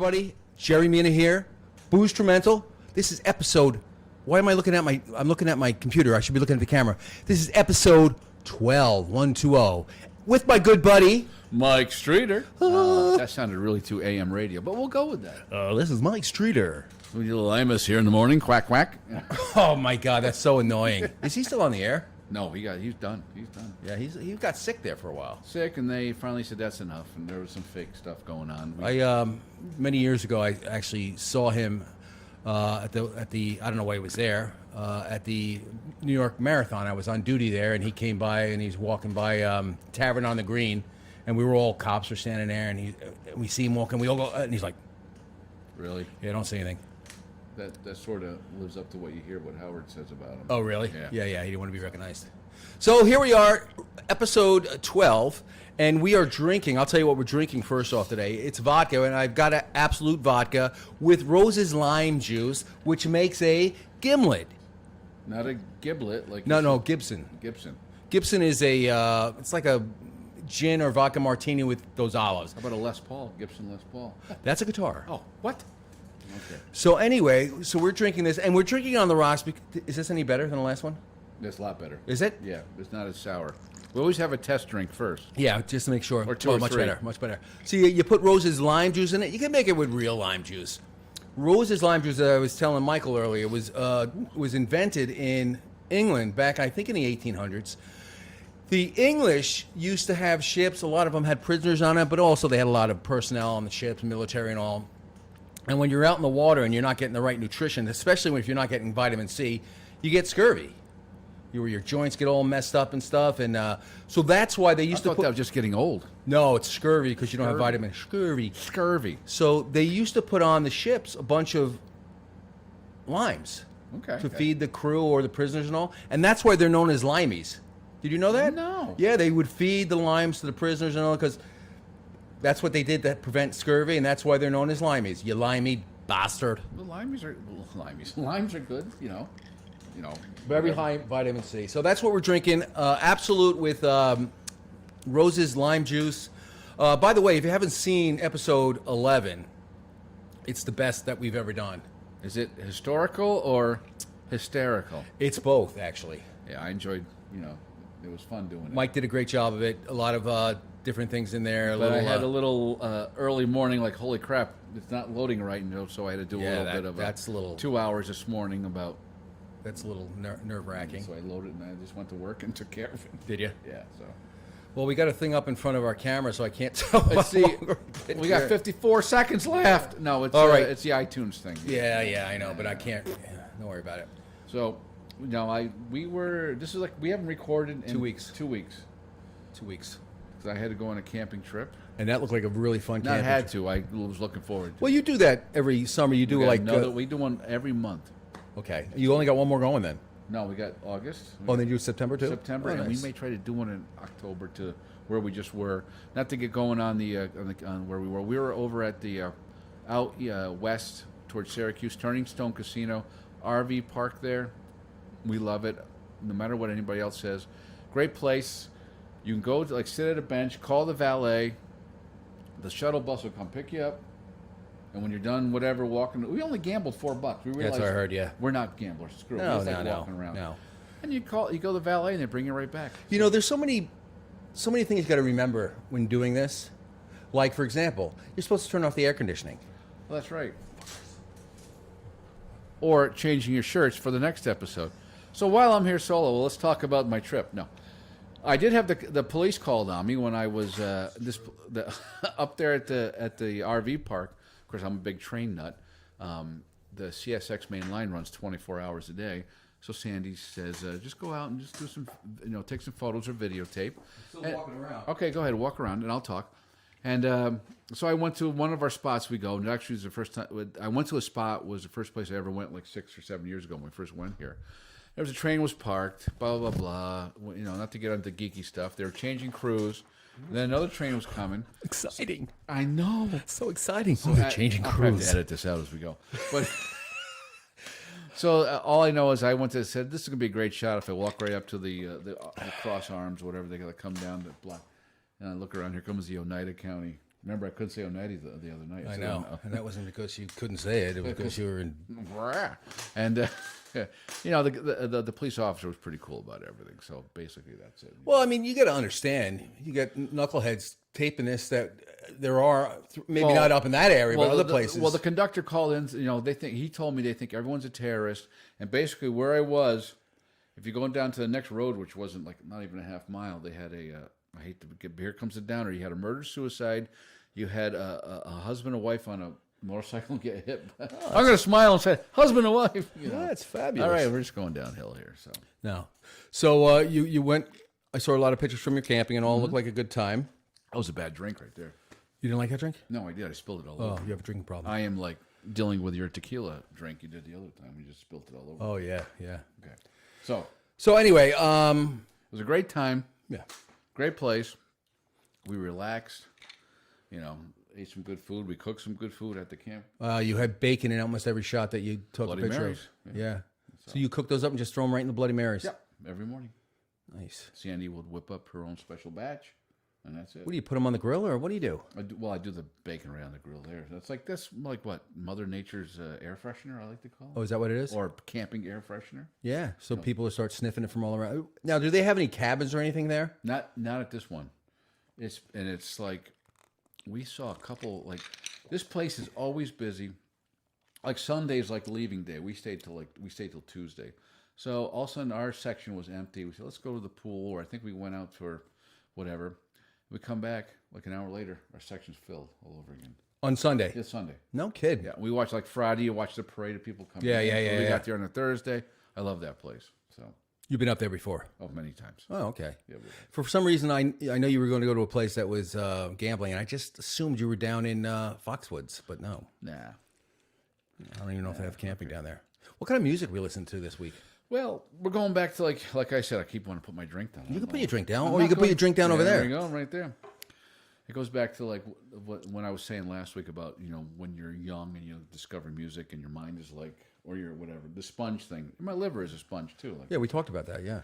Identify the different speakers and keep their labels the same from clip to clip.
Speaker 1: everybody. Jerry Mina here. Boozetrumental. This is episode. Why am I looking at my? I'm looking at my computer. I should be looking at the camera. This is episode 12, 120, with my good buddy
Speaker 2: Mike Streeter. That sounded really too AM radio, but we'll go with that.
Speaker 1: This is Mike Streeter.
Speaker 2: We little Amos here in the morning. Quack quack.
Speaker 1: Oh my God, that's so annoying. Is he still on the air?
Speaker 2: No, he's done. He's done.
Speaker 1: Yeah, he got sick there for a while.
Speaker 2: Sick, and they finally said that's enough, and there was some fake stuff going on.
Speaker 1: Many years ago, I actually saw him at the I don't know why he was there at the New York Marathon. I was on duty there, and he came by, and he's walking by Tavern on the Green, and we were all cops were standing there, and we see him walking. We all go, and he's like,
Speaker 2: Really?
Speaker 1: "Yeah, don't say anything."
Speaker 2: That sort of lives up to what you hear what Howard says about him.
Speaker 1: Oh, really?
Speaker 2: Yeah.
Speaker 1: He didn't want to be recognized. So here we are, episode 12, and we are drinking. I'll tell you what we're drinking first off today. It's vodka, and I've got an Absolute vodka with Rose's lime juice, which makes a gimlet.
Speaker 2: Not a giblet like
Speaker 1: No, Gibson.
Speaker 2: Gibson.
Speaker 1: Gibson is it's like a gin or vodka martini with those olives.
Speaker 2: How about a Les Paul? Gibson Les Paul.
Speaker 1: That's a guitar.
Speaker 2: Oh, what? Okay.
Speaker 1: So anyway, we're drinking this, and we're drinking on the rocks. Is this any better than the last one?
Speaker 2: That's a lot better.
Speaker 1: Is it?
Speaker 2: Yeah, it's not as sour. We always have a test drink first.
Speaker 1: Yeah, just to make sure.
Speaker 2: Or two or
Speaker 1: much
Speaker 2: three.
Speaker 1: better, much better. So you put Rose's lime juice in it. You can make it with real lime juice. Rose's lime juice, that I was telling Michael earlier, was invented in England back, I think, in the 1800s. The English used to have ships. A lot of them had prisoners on it, but also they had a lot of personnel on the ships, military and all. And when you're out in the water and you're not getting the right nutrition, especially if you're not getting vitamin C, you get scurvy. Your joints get all messed up and stuff. And so that's why they used to
Speaker 2: I thought that was just getting old.
Speaker 1: No, it's scurvy because you don't have vitamin. Scurvy. So they used to put on the ships a bunch of limes to feed the crew or the prisoners and all. And that's why they're known as limeys. Did you know that?
Speaker 2: No.
Speaker 1: Yeah, they would feed the limes to the prisoners and all because that's what they did to prevent scurvy, and that's why they're known as limeys. You limey bastard.
Speaker 2: The limes are good, you know.
Speaker 1: Very high vitamin C. So that's what we're drinking. Absolute with Rose's lime juice. By the way, if you haven't seen episode 11, it's the best that we've ever done.
Speaker 2: Is it historical or hysterical?
Speaker 1: It's both, actually.
Speaker 2: Yeah, I enjoyed, it was fun doing it.
Speaker 1: Mike did a great job of it. A lot of different things in there.
Speaker 2: But I had a little early morning, like, holy crap, it's not loading right, so I had to do a little bit of
Speaker 1: that's a little
Speaker 2: 2 hours this morning about.
Speaker 1: That's a little nerve-wracking.
Speaker 2: So I loaded and I just went to work and took care of it.
Speaker 1: Did you?
Speaker 2: Yeah, so.
Speaker 1: Well, we got a thing up in front of our camera, so I can't tell.
Speaker 2: Let's see. We got 54 seconds left. No, it's
Speaker 1: all right.
Speaker 2: It's the iTunes thing.
Speaker 1: Yeah, I know, but I can't. Don't worry about it.
Speaker 2: So, this is like, we haven't recorded in
Speaker 1: 2 weeks.
Speaker 2: 2 weeks.
Speaker 1: 2 weeks.
Speaker 2: Because I had to go on a camping trip.
Speaker 1: And that looked like a really fun
Speaker 2: Not
Speaker 1: camping
Speaker 2: had
Speaker 1: trip.
Speaker 2: to. I was looking forward to.
Speaker 1: Well, you do that every summer. You do
Speaker 2: we do one every month.
Speaker 1: Okay. You only got one more going then.
Speaker 2: No, we got August.
Speaker 1: Oh, then you do September too?
Speaker 2: September,
Speaker 1: oh,
Speaker 2: and
Speaker 1: nice.
Speaker 2: we may try to do one in October to where we just were. Not to get going on on where we were. We were over at the out west towards Syracuse, Turning Stone Casino, RV park there. We love it, no matter what anybody else says. Great place. You can go sit at a bench, call the valet. The shuttle bus will come pick you up. And when you're done, whatever, walking, we only gambled $4. We realized
Speaker 1: That's what I heard. Yeah.
Speaker 2: we're not gamblers. Screw it.
Speaker 1: No,
Speaker 2: We're just walking around.
Speaker 1: No.
Speaker 2: And you go to the valet, and they bring you right back.
Speaker 1: There's so many things you got to remember when doing this. Like, for example, you're supposed to turn off the air conditioning.
Speaker 2: Well, that's right. Or changing your shirts for the next episode. So while I'm here solo, let's talk about my trip. No, I did have the police called on me when I was up there at the RV park. Of course, I'm a big train nut. The CSX main line runs 24 hours a day. So Sandy says, just go out and just do some, take some photos or videotape.
Speaker 1: Still walking around.
Speaker 2: Okay, go ahead, walk around, and I'll talk. And so I went to one of our spots we go. And actually, it was the first time I went to a spot. Was the first place I ever went, like 6 or 7 years ago when we first went here. There was a train was parked. Blah blah blah. Not to get into geeky stuff. They were changing crews. And then another train was coming.
Speaker 1: Exciting.
Speaker 2: I know.
Speaker 1: So exciting.
Speaker 2: So
Speaker 1: they're changing
Speaker 2: I'll
Speaker 1: crews.
Speaker 2: have to edit this out as we go. But so all I know is I said this is gonna be a great shot if I walk right up to the cross arms, whatever they gotta come down the block, and I look around. Here comes the Oneida County Remember, I couldn't say Onetti the other night.
Speaker 1: I
Speaker 2: said,
Speaker 1: know, and that wasn't because you couldn't say it. It was because you were in.
Speaker 2: And the police officer was pretty cool about everything. So basically, that's it.
Speaker 1: Well, I mean, you got to understand. You got knuckleheads taping this. That there are maybe not up in that area, but other places.
Speaker 2: Well, the conductor called in. He told me they think everyone's a terrorist, and basically where I was, if you're going down to the next road, which wasn't like not even a half mile, they had I hate to get. Here comes the downer. You had a murder suicide. You had a husband and wife on a motorcycle get hit. I'm going to smile and say, husband and wife.
Speaker 1: That's fabulous.
Speaker 2: All right, we're just going downhill here. So
Speaker 1: no. So you went. I saw a lot of pictures from your camping, and all looked like a good time.
Speaker 2: that was a bad drink right there.
Speaker 1: You didn't like that drink?
Speaker 2: No, I did. I spilled it all
Speaker 1: Oh,
Speaker 2: over.
Speaker 1: you have a drinking problem.
Speaker 2: I am like dealing with your tequila drink you did the other time. You just spilled it all over.
Speaker 1: Oh yeah, yeah.
Speaker 2: Okay. So
Speaker 1: So anyway,
Speaker 2: it was a great time.
Speaker 1: yeah.
Speaker 2: Great place. We relaxed. Ate some good food. We cooked some good food at the camp.
Speaker 1: You had bacon in almost every shot that you took
Speaker 2: Bloody
Speaker 1: a picture
Speaker 2: Marys.
Speaker 1: of. Yeah. So you cook those up and just throw them right in the Bloody Marys.
Speaker 2: Yep. Every morning.
Speaker 1: Nice.
Speaker 2: Sandy would whip up her own special batch, and that's it.
Speaker 1: What do you put them on the grill, or what do you do?
Speaker 2: I do the bacon right on the grill there. That's like what Mother Nature's air freshener, I like to call it.
Speaker 1: Oh, is that what it is?
Speaker 2: Or camping air freshener.
Speaker 1: Yeah. So people will start sniffing it from all around. Now, do they have any cabins or anything there?
Speaker 2: Not at this one. It's like we saw a couple. Like this place is always busy. Like Sunday's like leaving day. We stayed till Tuesday. So all of a sudden our section was empty. We said let's go to the pool, or I think we went out for whatever. We come back like an hour later, our section's filled all over again.
Speaker 1: On Sunday?
Speaker 2: It's Sunday.
Speaker 1: No kid.
Speaker 2: Yeah, we watched like Friday. You watch the parade of people coming.
Speaker 1: Yeah.
Speaker 2: We got there on a Thursday. I love that place. So
Speaker 1: You've been up there before?
Speaker 2: many times.
Speaker 1: Oh, okay.
Speaker 2: Yeah,
Speaker 1: For some reason, I know you were going to go to a place that was gambling, and I just assumed you were down in Foxwoods, but no.
Speaker 2: nah.
Speaker 1: I don't even know if they have camping down there. What kind of music we listened to this week?
Speaker 2: Well, we're going back to like I said. I keep wanting to put my drink down.
Speaker 1: You can put your drink down,
Speaker 2: I'm
Speaker 1: or
Speaker 2: not
Speaker 1: you can put
Speaker 2: going-
Speaker 1: your drink down over
Speaker 2: There
Speaker 1: there.
Speaker 2: we go, right there. It goes back to like when I was saying last week about when you're young and you discover music and your mind is like, or your whatever, the sponge thing. My liver is a sponge too. Like
Speaker 1: Yeah, we talked about that, yeah.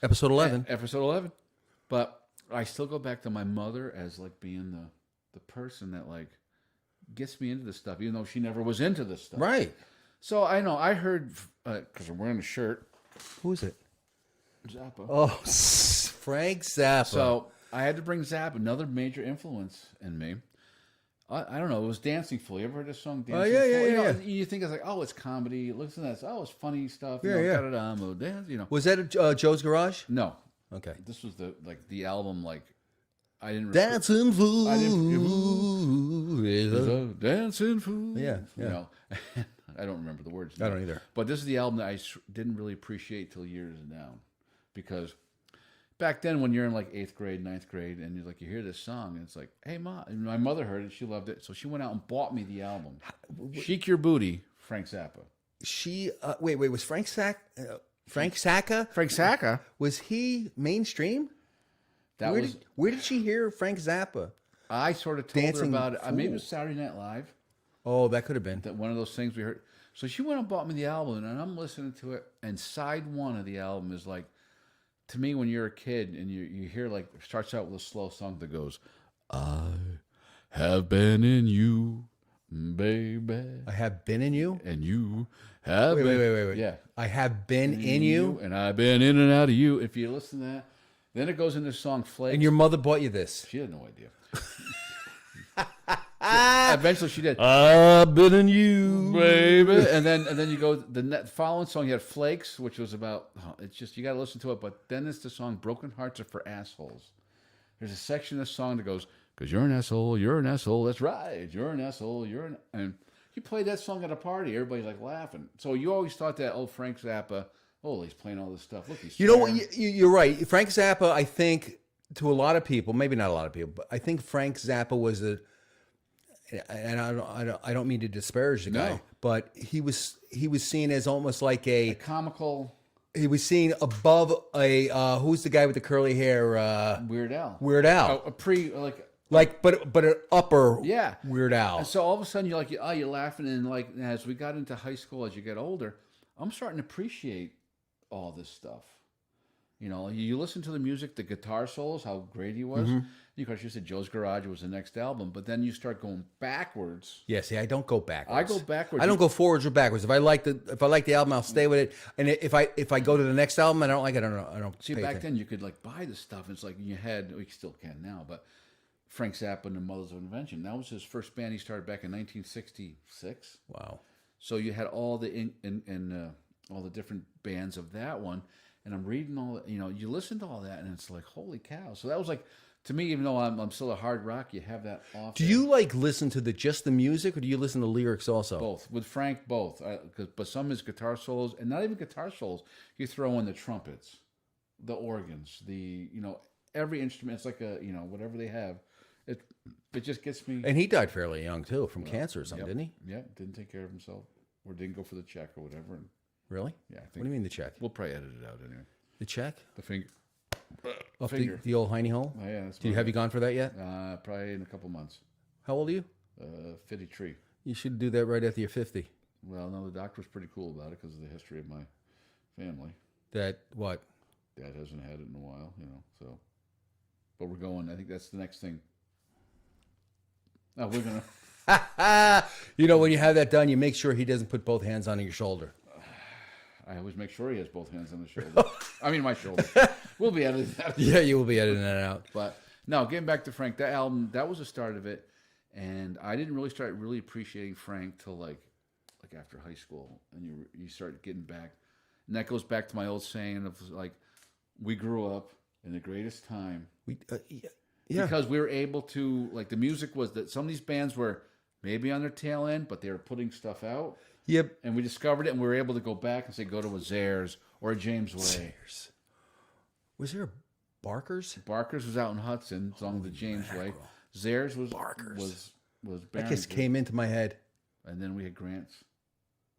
Speaker 1: Episode 11.
Speaker 2: Episode 11. But I still go back to my mother as like being the person that like gets me into this stuff, even though she never was into this stuff.
Speaker 1: Right.
Speaker 2: So I know I heard because I'm wearing a shirt.
Speaker 1: Who is it?
Speaker 2: Zappa.
Speaker 1: Oh, Frank Zappa.
Speaker 2: So I had to bring Zappa, another major influence in me. I don't know. It was Dancing Fool. You ever heard this song? Dancing
Speaker 1: yeah,
Speaker 2: Fool?
Speaker 1: yeah.
Speaker 2: You think it's like, oh, it's comedy. Listen to this. Oh, it's funny stuff.
Speaker 1: Yeah.
Speaker 2: Dance.
Speaker 1: Was that Joe's Garage?
Speaker 2: No,
Speaker 1: Okay.
Speaker 2: this was the album. Like I didn't.
Speaker 1: Dancing Fool.
Speaker 2: Dancing Fool.
Speaker 1: Yeah.
Speaker 2: I don't remember the words.
Speaker 1: I don't either.
Speaker 2: But this is the album that I didn't really appreciate till years down, because back then when you're in like 8th grade, 9th grade, and you hear this song, and it's like, hey, Ma. And my mother heard it, she loved it, so she went out and bought me the album. Chic Your Booty, Frank Zappa.
Speaker 1: She, wait, was Frank Sacca? Frank Zappa, was he mainstream? Where did she hear Frank Zappa?
Speaker 2: I sort of told
Speaker 1: Dancing
Speaker 2: her about it. Maybe it
Speaker 1: Fool.
Speaker 2: was Saturday Night Live.
Speaker 1: Oh, that could have been.
Speaker 2: That one of those things we heard. So she went and bought me the album, and I'm listening to it. And side one of the album is like, to me, when you're a kid and you hear like, it starts out with a slow song that goes, I have been in you, baby,
Speaker 1: I have been in you?
Speaker 2: and you have been.
Speaker 1: Wait.
Speaker 2: Yeah.
Speaker 1: I have been in you?
Speaker 2: and I've been in and out of you. If you listen to that, then it goes into the song Flakes.
Speaker 1: And your mother bought you this?
Speaker 2: She had no idea. Eventually, she did.
Speaker 1: I've been in you,
Speaker 2: Baby, and then you go the following song. You had Flakes, which was about. It's just you got to listen to it. But then it's the song "Broken Hearts Are for Assholes." There's a section of the song that goes, "Cause you're an asshole, you're an asshole. That's right, you're an asshole, you're an." And you played that song at a party, everybody's like laughing. So you always thought that, oh, Frank Zappa, oh, he's playing all this stuff. Look, he's.
Speaker 1: You know what? You're right. Frank Zappa, I think, to a lot of people, maybe not a lot of people, but I think Frank Zappa was and I don't mean to disparage the guy,
Speaker 2: No.
Speaker 1: but he was seen as almost like a
Speaker 2: comical
Speaker 1: he was seen above a who's the guy with the curly hair?
Speaker 2: Weird Al.
Speaker 1: Weird Al.
Speaker 2: A
Speaker 1: But an upper
Speaker 2: Yeah.
Speaker 1: Weird Al.
Speaker 2: And so all of a sudden you're like, oh, you're laughing, and like as we got into high school, as you get older, I'm starting to appreciate all this stuff. You know, you listen to the music, the guitar solos, how great he was. Of course, you said Joe's Garage was the next album, but then you start going backwards.
Speaker 1: Yeah, see, I don't go backwards.
Speaker 2: I go backwards.
Speaker 1: I don't go forwards or backwards. If I like the album, I'll stay with it. And if I go to the next album and I don't like it, I don't.
Speaker 2: See, back then you could like buy the stuff. It's like in your head. We still can now, but Frank Zappa and the Mothers of Invention. That was his first band. He started back in 1966.
Speaker 1: Wow.
Speaker 2: So you had all the all the different bands of that one, and I'm reading all. You listen to all that, and it's like, holy cow! So that was like. To me, even though I'm still a hard rock, you have that off.
Speaker 1: Do you like listen to just the music, or do you listen to lyrics also?
Speaker 2: Both. With Frank, both. But some of his guitar solos, and not even guitar solos. You throw in the trumpets, the organs, every instrument. It's like whatever they have. It just gets me.
Speaker 1: And he died fairly young too, from cancer or something, didn't he?
Speaker 2: Yeah, didn't take care of himself, or didn't go for the check or whatever. And
Speaker 1: Really?
Speaker 2: yeah, I think.
Speaker 1: What do you mean the check?
Speaker 2: We'll probably edit it out anyway.
Speaker 1: The check?
Speaker 2: The finger.
Speaker 1: Off
Speaker 2: Finger.
Speaker 1: the old hiney hole?
Speaker 2: Oh, yeah. That's
Speaker 1: Have you gone for that yet?
Speaker 2: Probably in a couple months.
Speaker 1: How old are you?
Speaker 2: 53.
Speaker 1: You should do that right after you're 50.
Speaker 2: Well, no, the doctor was pretty cool about it because of the history of my family.
Speaker 1: That what?
Speaker 2: Dad hasn't had it in a while, so. But we're going. I think that's the next thing. Oh, we're going to.
Speaker 1: When you have that done, you make sure he doesn't put both hands on your shoulder.
Speaker 2: I always make sure he has both hands on the shoulder. I mean, my shoulder. We'll be editing that.
Speaker 1: Yeah, you will be editing that out.
Speaker 2: But no, getting back to Frank, that album, that was the start of it. And I didn't really start appreciating Frank till like after high school. And you start getting back. And that goes back to my old saying of like, we grew up in the greatest time.
Speaker 1: Yeah.
Speaker 2: Because we were able to, like, the music was that some of these bands were maybe on their tail end, but they were putting stuff out.
Speaker 1: Yep.
Speaker 2: And we discovered it, and we were able to go back and say, go to a Zares or a James Way.
Speaker 1: Zares. Was there a Barker's?
Speaker 2: Barker's was out in Hudson, along the James Way. Zares was
Speaker 1: Barker's.
Speaker 2: was
Speaker 1: That just came into my head.
Speaker 2: And then we had Grant's.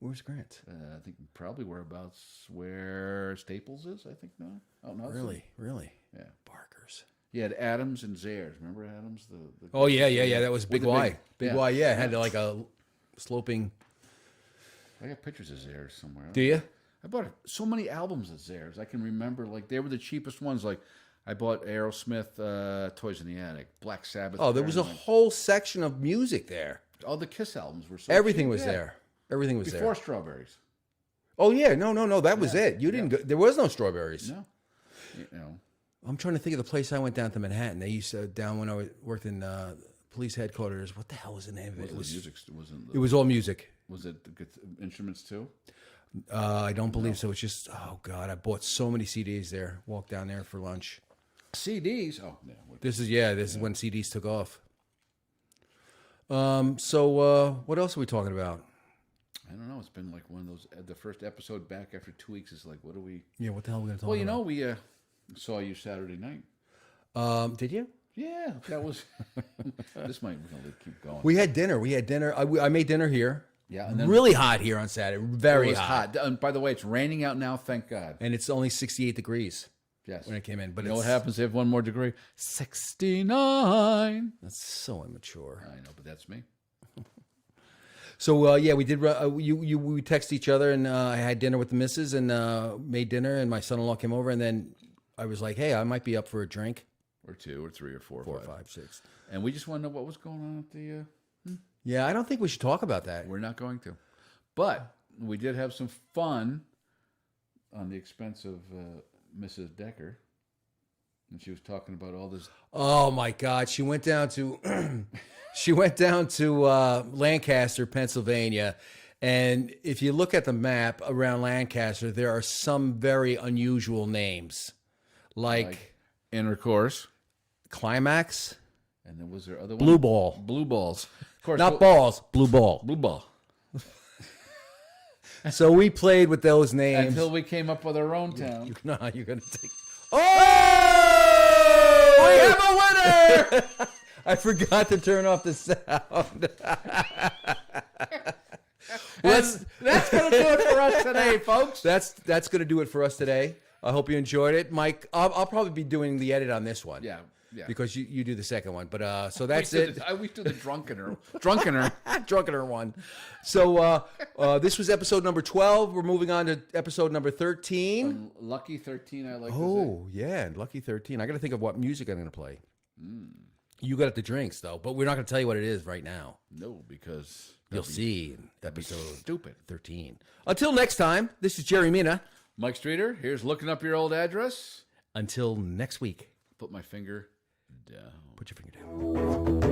Speaker 1: Where's Grant?
Speaker 2: I think probably whereabouts where Staples is, I think now. Out in Hudson.
Speaker 1: Really?
Speaker 2: Yeah.
Speaker 1: Barker's.
Speaker 2: You had Adams and Zares. Remember Adams?
Speaker 1: Oh, yeah. That was Big Y. Big Y, yeah. It had like a sloping...
Speaker 2: I got pictures of Zares somewhere.
Speaker 1: Do you?
Speaker 2: I bought so many albums of Zares. I can remember, like, they were the cheapest ones. Like, I bought Aerosmith, Toys in the Attic, Black Sabbath.
Speaker 1: Oh, there was a whole section of music there.
Speaker 2: All the Kiss albums were so
Speaker 1: Everything
Speaker 2: cheap.
Speaker 1: was there. Everything was
Speaker 2: Before
Speaker 1: there.
Speaker 2: Strawberries.
Speaker 1: Oh, yeah. No. That was it. You didn't go... There was no Strawberries.
Speaker 2: No.
Speaker 1: I'm trying to think of the place I went down to Manhattan. They used to, down when I worked in police headquarters. What the hell was the name of it? It was all music.
Speaker 2: Was it the instruments too?
Speaker 1: I don't believe so. It's just, oh God, I bought so many CDs there. Walked down there for lunch.
Speaker 2: CDs? Oh, yeah.
Speaker 1: This is when CDs took off. So what else are we talking about?
Speaker 2: I don't know. It's been like one of those, the first episode back after 2 weeks is like, what do we...
Speaker 1: Yeah, what the hell are we going to talk about?
Speaker 2: Well, we saw you Saturday night.
Speaker 1: Did you?
Speaker 2: Yeah, that was... This might really keep going.
Speaker 1: We had dinner. I made dinner here.
Speaker 2: Yeah, and then
Speaker 1: really hot here on Saturday. Very
Speaker 2: hot. And by the way, it's raining out now, thank God.
Speaker 1: And it's only 68 degrees.
Speaker 2: Yes.
Speaker 1: When it came in. But
Speaker 2: you know what happens if you have one more degree? 69.
Speaker 1: That's so immature.
Speaker 2: I know, but that's me.
Speaker 1: So, we did, we text each other, and I had dinner with the missus and made dinner, and my son-in-law came over, and then I was like, hey, I might be up for a drink.
Speaker 2: Or 2 or 3 or 4
Speaker 1: 4 or 5, 6.
Speaker 2: And we just want to know what was going on at the...
Speaker 1: Yeah, I don't think we should talk about that.
Speaker 2: We're not going to. But we did have some fun on the expense of Mrs. Decker. And she was talking about all this.
Speaker 1: Oh my God! She went down to Lancaster, Pennsylvania, and if you look at the map around Lancaster, there are some very unusual names, like
Speaker 2: Intercourse,
Speaker 1: Climax,
Speaker 2: and then was there other
Speaker 1: Blue
Speaker 2: one?
Speaker 1: Ball,
Speaker 2: Blue Balls, of course,
Speaker 1: not balls, Blue Ball,
Speaker 2: Blue Ball.
Speaker 1: So we played with those names
Speaker 2: until we came up with our own town.
Speaker 1: You're gonna take. Oh! We have a winner! I forgot to turn off the sound.
Speaker 2: That's going to do it for us today, folks.
Speaker 1: That's going to do it for us today. I hope you enjoyed it, Mike. I'll probably be doing the edit on this one.
Speaker 2: Yeah, Yeah.
Speaker 1: because you do the second one. But so that's
Speaker 2: we
Speaker 1: it.
Speaker 2: We do the drunkener.
Speaker 1: Drunkener one. So this was episode number 12. We're moving on to episode number 13.
Speaker 2: Lucky 13, I like to
Speaker 1: Oh, yeah, lucky 13. I got to think of what music I'm going to play. You got the drinks, though, but we're not going to tell you what it is right now.
Speaker 2: say. No, because
Speaker 1: You'll see in episode
Speaker 2: stupid.
Speaker 1: 13. Until next time, this is Jerry Mina.
Speaker 2: Mike Streeter, here's looking up your old address.
Speaker 1: Until next week.
Speaker 2: Put my finger down.
Speaker 1: Put your finger down.